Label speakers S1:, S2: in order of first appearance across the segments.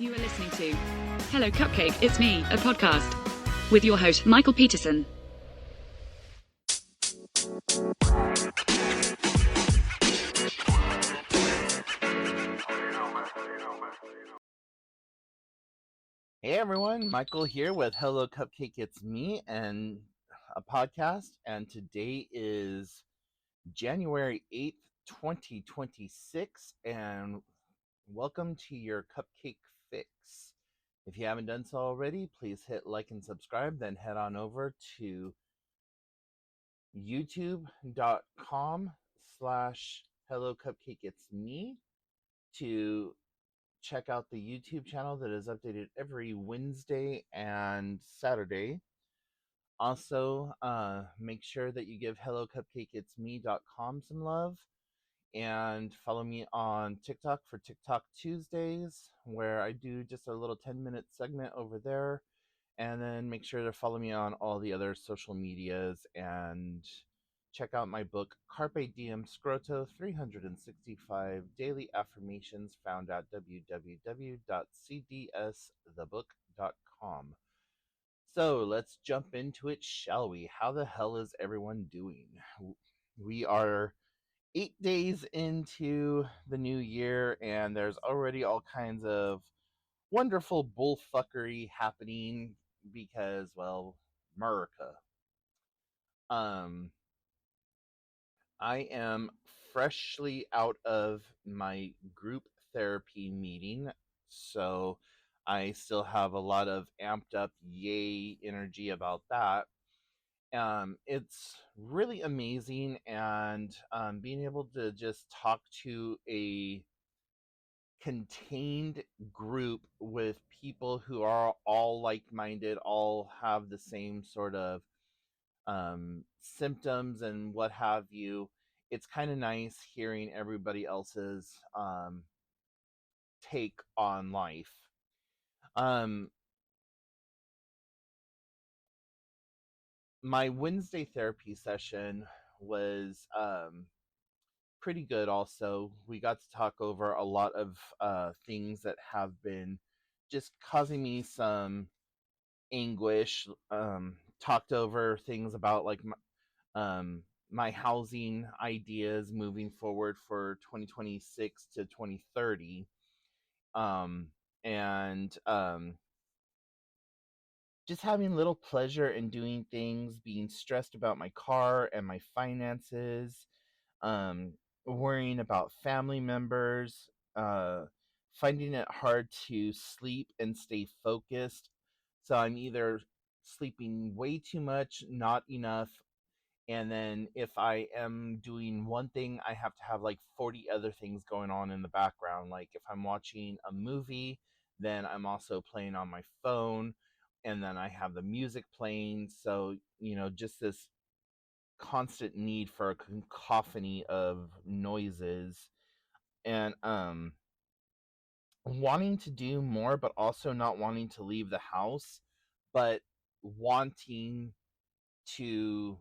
S1: You are listening to Hello Cupcake, It's Me, a podcast with your host, Michael Peterson.
S2: Hey everyone, Michael here with Hello Cupcake, It's Me, and a podcast, and today is January 8th, 2026, and welcome to your Cupcake Fix. If you haven't done so already, please hit like and subscribe, then head on over to youtube.com/hellocupcakeitsme to check out the YouTube channel that is updated every Wednesday and Saturday. Also, make sure that you give hellocupcakeitsme.com some love and follow me on TikTok for TikTok Tuesdays, where I do just a little 10-minute segment over there. And then make sure to follow me on all the other social medias and check out my book, Carpe Diem Scroto 365 Daily Affirmations, found at www.cdsthebook.com. So let's jump into it, shall we? How the hell is everyone doing? We are 8 days into the new year, and there's already all kinds of wonderful bullfuckery happening because, well, America. I am freshly out of my group therapy meeting, so I still have a lot of amped up yay energy about that. It's really amazing, and being able to just talk to a contained group with people who are all like-minded, all have the same sort of symptoms and what have you. It's kind of nice hearing everybody else's take on life. My Wednesday therapy session was pretty good. Also, we got to talk over a lot of things that have been just causing me some anguish. Talked over things about like my housing ideas moving forward for 2026 to 2030, and just having little pleasure in doing things, being stressed about my car and my finances, um, worrying about family members, finding it hard to sleep and stay focused. So I'm either sleeping way too much, not enough, and then if I am doing one thing, I have to have like 40 other things going on in the background. Like if I'm watching a movie, then I'm also playing on my phone, and then I have the music playing. So, just this constant need for a cacophony of noises, and wanting to do more but also not wanting to leave the house, but wanting to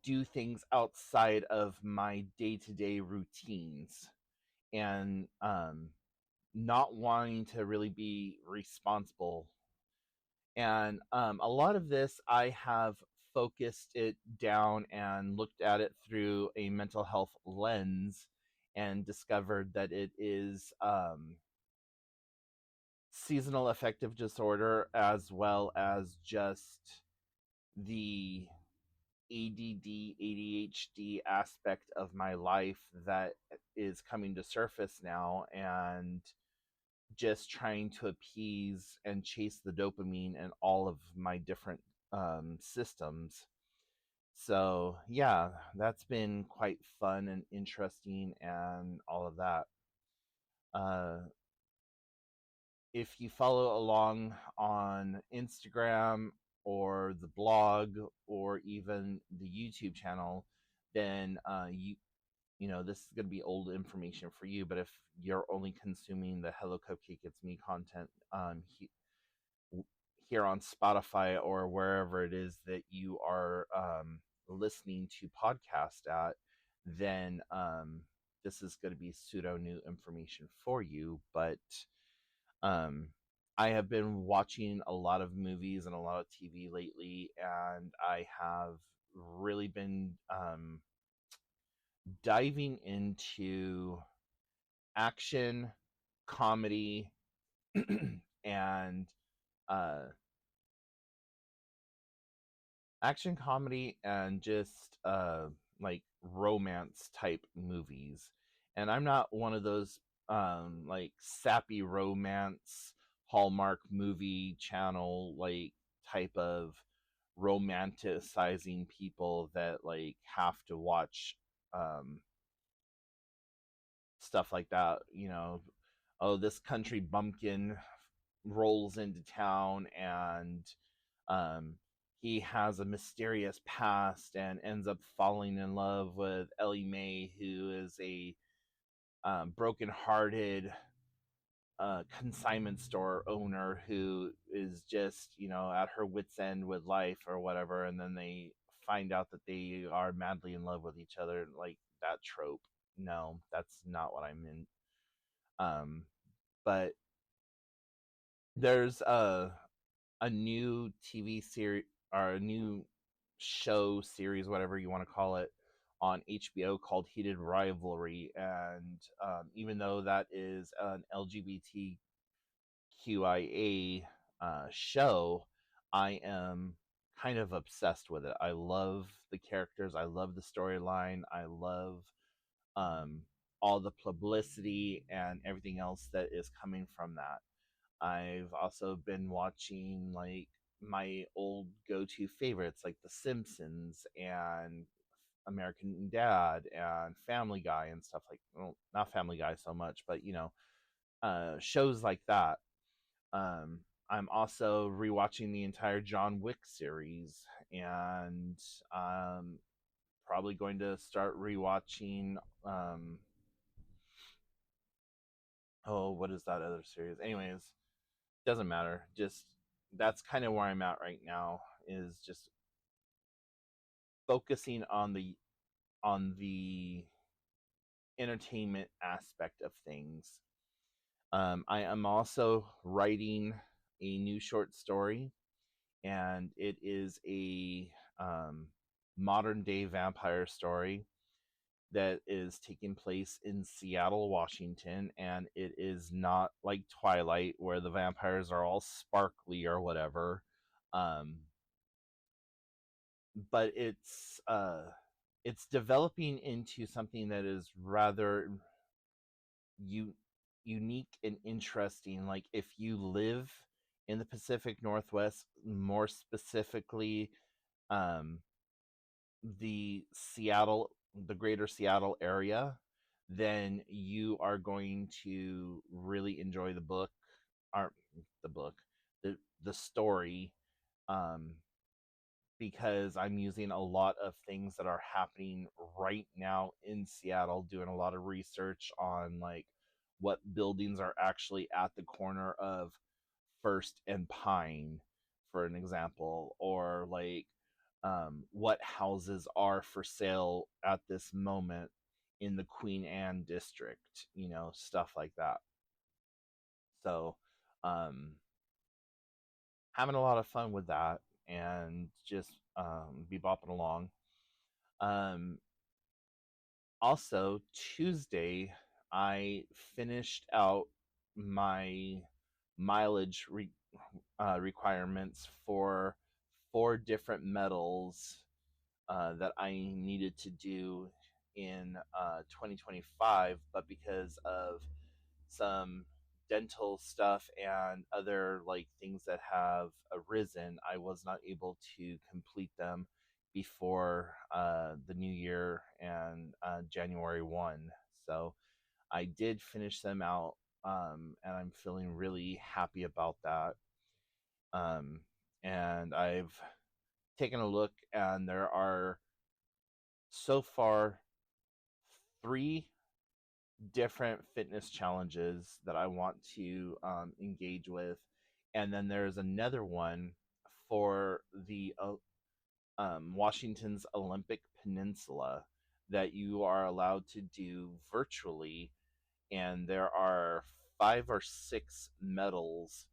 S2: do things outside of my day-to-day routines, and not wanting to really be responsible. And a lot of this I have focused it down and looked at it through a mental health lens, and discovered that it is seasonal affective disorder, as well as just the ADD, ADHD aspect of my life that is coming to surface now, and just trying to appease and chase the dopamine in all of my different systems. So, yeah, that's been quite fun and interesting and all of that. Uh, if you follow along on Instagram or the blog or even the YouTube channel, then this is going to be old information for you. But if you're only consuming the Hello Cupcake It's Me content here on Spotify or wherever it is that you are listening to podcast at, then this is going to be pseudo new information for you. But Um, I have been watching a lot of movies and a lot of TV lately, and I have really been diving into action, comedy, and uh, just like romance type movies. And I'm not one of those like sappy romance Hallmark movie channel like type of romanticizing people that like have to watch um stuff like that, oh, this country bumpkin rolls into town and um, he has a mysterious past and ends up falling in love with Ellie Mae, who is a broken-hearted consignment store owner who is just, at her wits' end with life or whatever, and then they find out that they are madly in love with each other, like that trope. No, that's not what I'm in. But there's a new TV series or a new show series, whatever you want to call it, on HBO called Heated Rivalry. And even though that is an LGBTQIA show, I am kind of obsessed with it. I love the characters, I love the storyline, I love um, all the publicity and everything else that is coming from that. I've also been watching like my old go-to favorites like The Simpsons and American Dad and Family Guy and stuff like, well, not Family Guy so much, but shows like that. Um, I'm also rewatching the entire John Wick series, and probably going to start rewatching. Oh, what is that other series? Anyways, doesn't matter. Just that's kind of where I'm at right now. Is just focusing on the entertainment aspect of things. I am also writing a new short story, and it is a modern day vampire story that is taking place in Seattle, Washington, and it is not like Twilight where the vampires are all sparkly or whatever. Um, but it's developing into something that is rather u- unique and interesting. Like if you live in the Pacific Northwest, more specifically um, the greater Seattle area, then you are going to really enjoy the book, or the book, the story, um, because I'm using a lot of things that are happening right now in Seattle, doing a lot of research on like what buildings are actually at the corner of First and Pine, for an example, or like what houses are for sale at this moment in the Queen Anne district, stuff like that. So, um, having a lot of fun with that and just be bopping along. Um, Also, Tuesday, I finished out my mileage requirements for 4 different medals that I needed to do in 2025, but because of some dental stuff and other like things that have arisen, I was not able to complete them before the new year and January 1. So I did finish them out, and I'm feeling really happy about that. Um, and I've taken a look, and there are so far 3 different fitness challenges that I want to engage with, and then there's another one for the Washington's Olympic Peninsula that you are allowed to do virtually, and there are 5 or 6 metals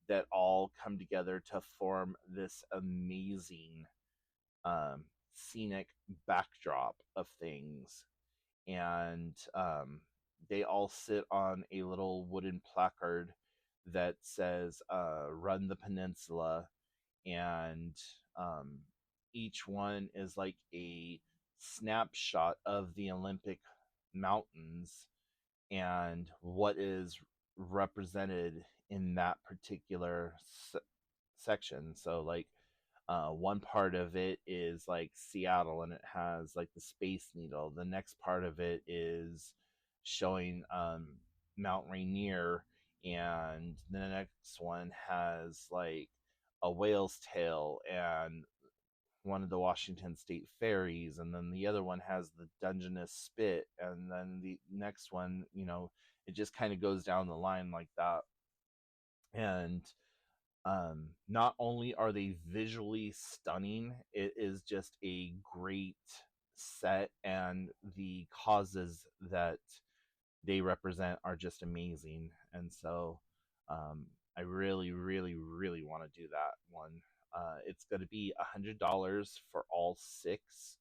S2: that all come together to form this amazing scenic backdrop of things. And they all sit on a little wooden placard that says "Run the Peninsula," and um, each one is like a snapshot of the Olympic mountains and what is represented in that particular section. So, like, one part of it is like Seattle and it has like the Space Needle. The next part of it is showing Mount Rainier, and the next one has like a whale's tail and one of the Washington State ferries, and then the other one has the Dungeness Spit, and then the next one, it just kind of goes down the line like that. And not only are they visually stunning, it is just a great set, and the causes that they represent are just amazing. And so I really, really, really want to do that one. It's going to be $100 for all 6.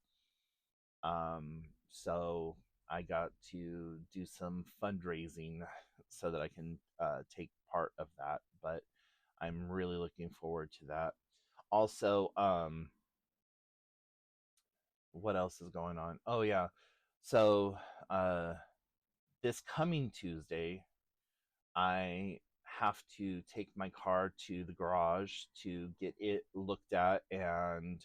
S2: So I got to do some fundraising so that I can take part of that, but I'm really looking forward to that. Also, what else is going on? Oh yeah, so this coming Tuesday, I have to take my car to the garage to get it looked at and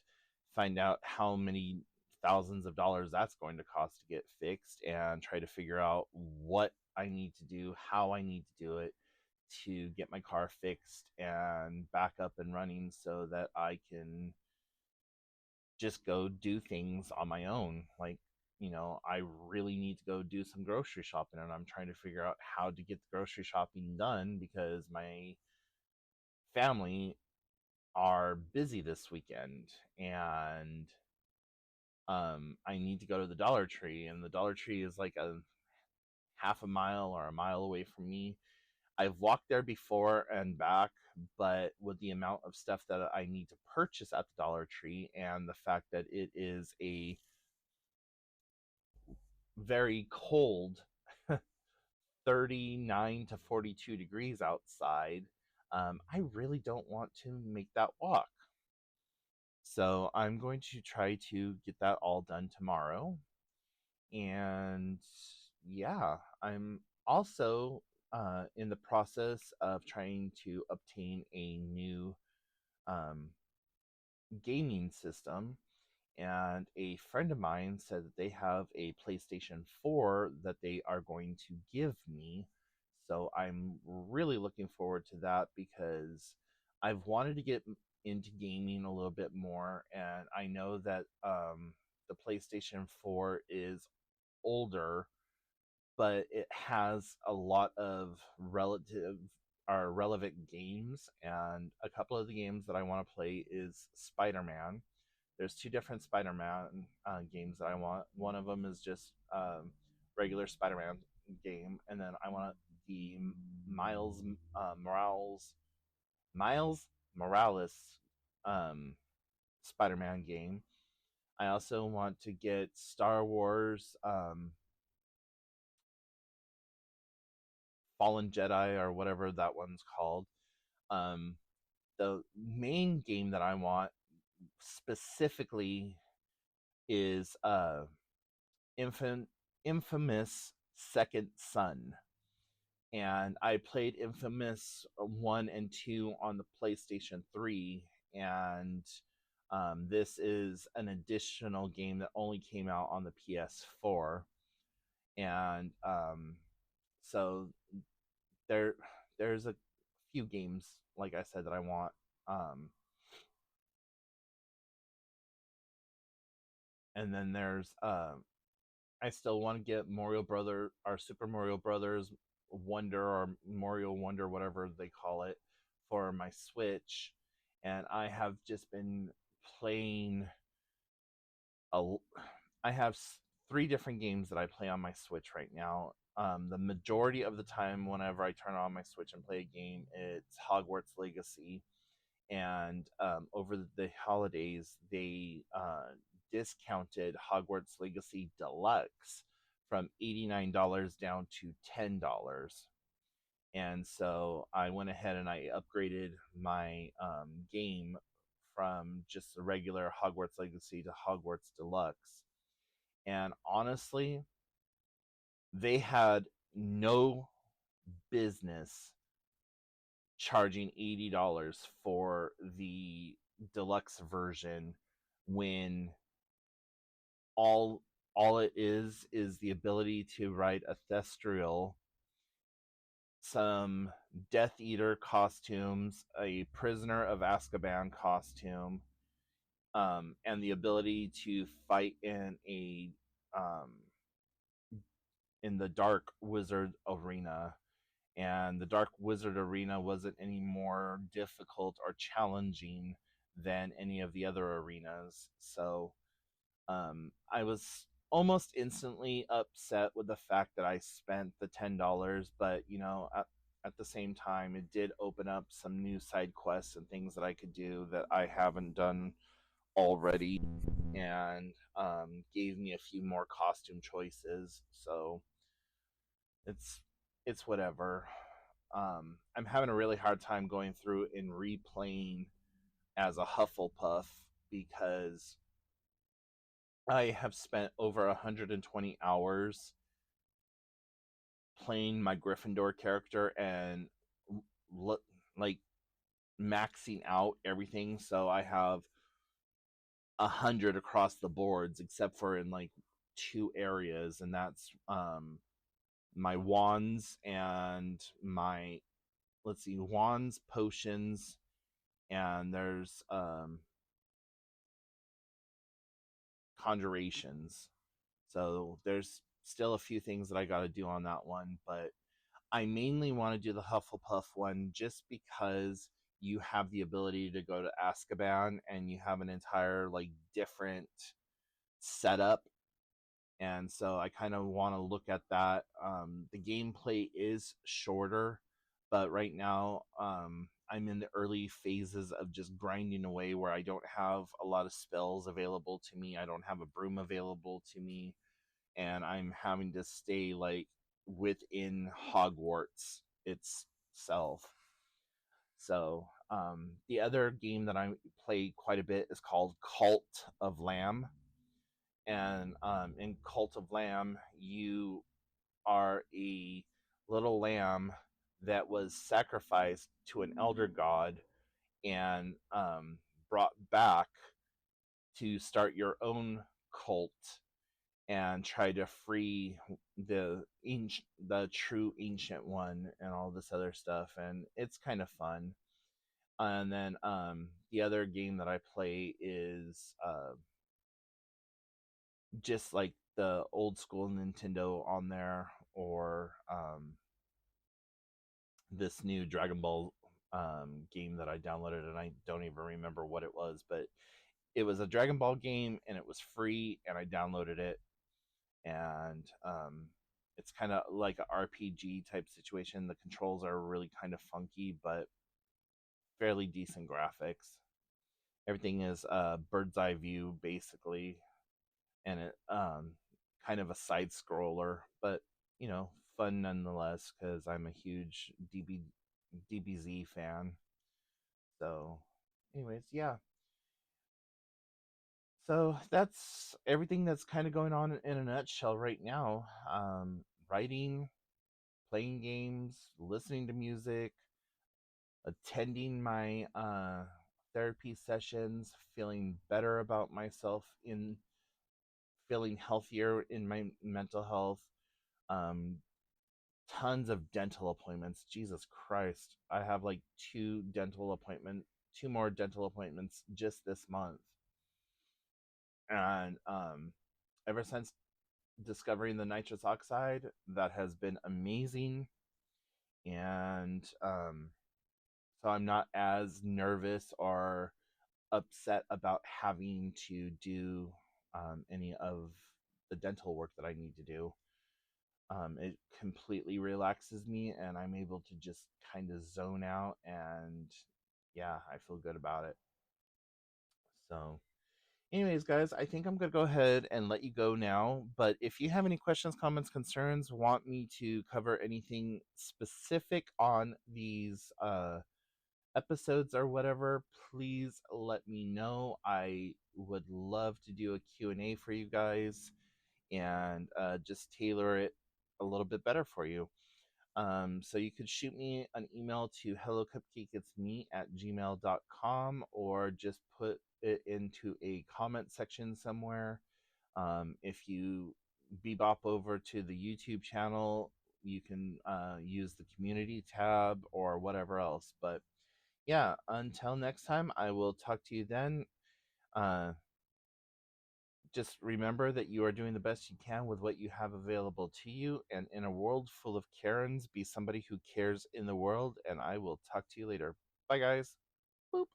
S2: find out how many thousands of dollars that's going to cost to get fixed, and try to figure out what I need to do, how I need to do it to get my car fixed and back up and running so that I can just go do things on my own. Like, I really need to go do some grocery shopping, and I'm trying to figure out how to get the grocery shopping done because my family are busy this weekend, and I need to go to the Dollar Tree, and the Dollar Tree is like a half a mile or a mile away from me. I've walked there before and back, but with the amount of stuff that I need to purchase at the Dollar Tree and the fact that it is a very cold 39 to 42 degrees outside, I really don't want to make that walk. So I'm going to try to get that all done tomorrow. And yeah, I'm also in the process of trying to obtain a new um, gaming system. And a friend of mine said that they have a PlayStation 4 that they are going to give me. So I'm really looking forward to that because I've wanted to get into gaming a little bit more. And I know that the PlayStation 4 is older, but it has a lot of relevant games. And a couple of the games that I want to play is Spider-Man. There's 2 different Spider-Man games that I want. One of them is just regular Spider-Man game, and then I want the Miles Morales um, Spider-Man game. I also want to get Star Wars Fallen Jedi, or whatever that one's called. Um, the main game that I want specifically is Infamous Second Son. And I played Infamous 1 and 2 on the PlayStation 3, and this is an additional game that only came out on the PS4. And so there's a few games, like I said, that I want. And then there's I still want to get Super Mario Brothers Wonder, or Mario Wonder, whatever they call it, for my Switch. And I have just been playing a. I have 3 different games that I play on my Switch right now. the majority of the time, whenever I turn on my Switch and play a game, it's Hogwarts Legacy. And over the holidays, they discounted Hogwarts Legacy Deluxe from $89 down to $10. And so I went ahead and I upgraded my game from just the regular Hogwarts Legacy to Hogwarts Deluxe. And honestly, they had no business charging $80 for the deluxe version when all it is the ability to ride a Thestrial, some Death Eater costumes, a Prisoner of Azkaban costume, and the ability to fight um, in the Dark Wizard arena. And the Dark Wizard arena wasn't any more difficult or challenging than any of the other arenas. So I was almost instantly upset with the fact that I spent the $10, but at the same time, it did open up some new side quests and things that I could do that I haven't done already, and gave me a few more costume choices. So it's whatever. I'm having a really hard time going through and replaying as a Hufflepuff because I have spent over 120 hours playing my Gryffindor character and like maxing out everything. So I have 100 across the boards, except for in like 2 areas, and that's my wands and my wands, potions, and there's conjurations. So there's still a few things that I got to do on that one, but I mainly want to do the Hufflepuff one just because you have the ability to go to Azkaban and you have an entire like different setup. And so I kind of want to look at that. The gameplay is shorter, but right now I'm in the early phases of just grinding away where I don't have a lot of spells available to me. I don't have a broom available to me, and I'm having to stay like within Hogwarts itself. So the other game that I play quite a bit is called Cult of Lamb. And in Cult of Lamb, you are a little lamb that was sacrificed to an elder god and brought back to start your own cult and try to free the true ancient one and all this other stuff. And it's kind of fun. And then the other game that I play is just like the old school Nintendo on there, or this new Dragon Ball game that I downloaded, and I don't even remember what it was, but it was a Dragon Ball game and it was free, and I downloaded it, and it's kind of like an RPG type situation. The controls are really kind of funky, but fairly decent graphics. Everything is bird's eye view basically, and it kind of a side scroller, but fun nonetheless because I'm a huge DBZ fan. So, anyways, yeah. So that's everything that's kind of going on in a nutshell right now. Writing, playing games, listening to music, attending my therapy sessions, feeling better about myself, in feeling healthier in my mental health. Um, Tons of dental appointments. Jesus Christ. I have like two more dental appointments just this month. And ever since discovering the nitrous oxide, that has been amazing. And so I'm not as nervous or upset about having to do any of the dental work that I need to do. It completely relaxes me, and I'm able to just kind of zone out, and yeah, I feel good about it. So, anyways, guys, I think I'm going to go ahead and let you go now. But if you have any questions, comments, concerns, want me to cover anything specific on these episodes or whatever, please let me know. I would love to do a Q&A for you guys, and just tailor it a little bit better for you. So you could shoot me an email to hellocupcakeitsme@gmail.com, or just put it into a comment section somewhere. If you bebop over to the YouTube channel, you can use the community tab or whatever else. But yeah, until next time, I will talk to you then. Uh, just remember that you are doing the best you can with what you have available to you. And in a world full of Karens, be somebody who cares in the world. And I will talk to you later. Bye, guys. Boop.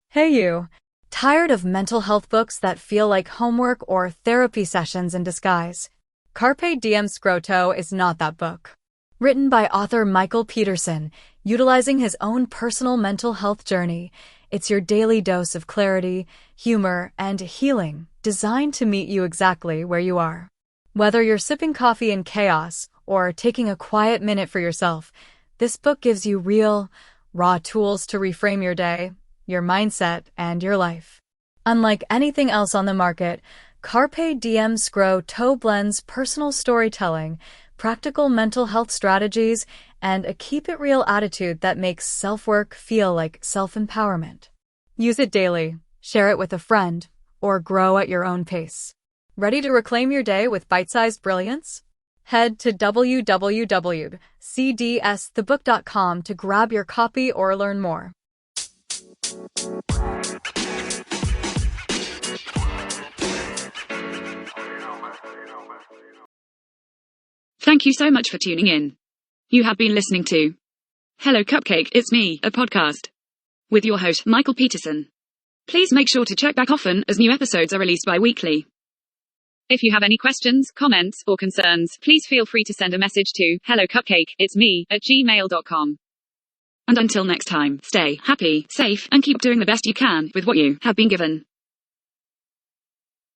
S3: Hey you! Tired of mental health books that feel like homework or therapy sessions in disguise? Carpe Diem Scroto is not that book. Written by author Michael Peterson, utilizing his own personal mental health journey, it's your daily dose of clarity, humor, and healing, designed to meet you exactly where you are. Whether you're sipping coffee in chaos or taking a quiet minute for yourself, this book gives you real, raw tools to reframe your day, your mindset, and your life. Unlike anything else on the market, Carpe Diem Scroto blends personal storytelling, practical mental health strategies, and a keep-it-real attitude that makes self-work feel like self-empowerment. Use it daily, share it with a friend, or grow at your own pace. Ready to reclaim your day with bite-sized brilliance? Head to www.cdsthebook.com to grab your copy or learn more.
S1: Thank you so much for tuning in. You have been listening to Hello Cupcake, It's Me, a podcast with your host, Michael Peterson. Please make sure to check back often as new episodes are released bi-weekly. If you have any questions, comments, or concerns, please feel free to send a message to hellocupcakeitsme@gmail.com. And until next time, stay happy, safe, and keep doing the best you can with what you have been given.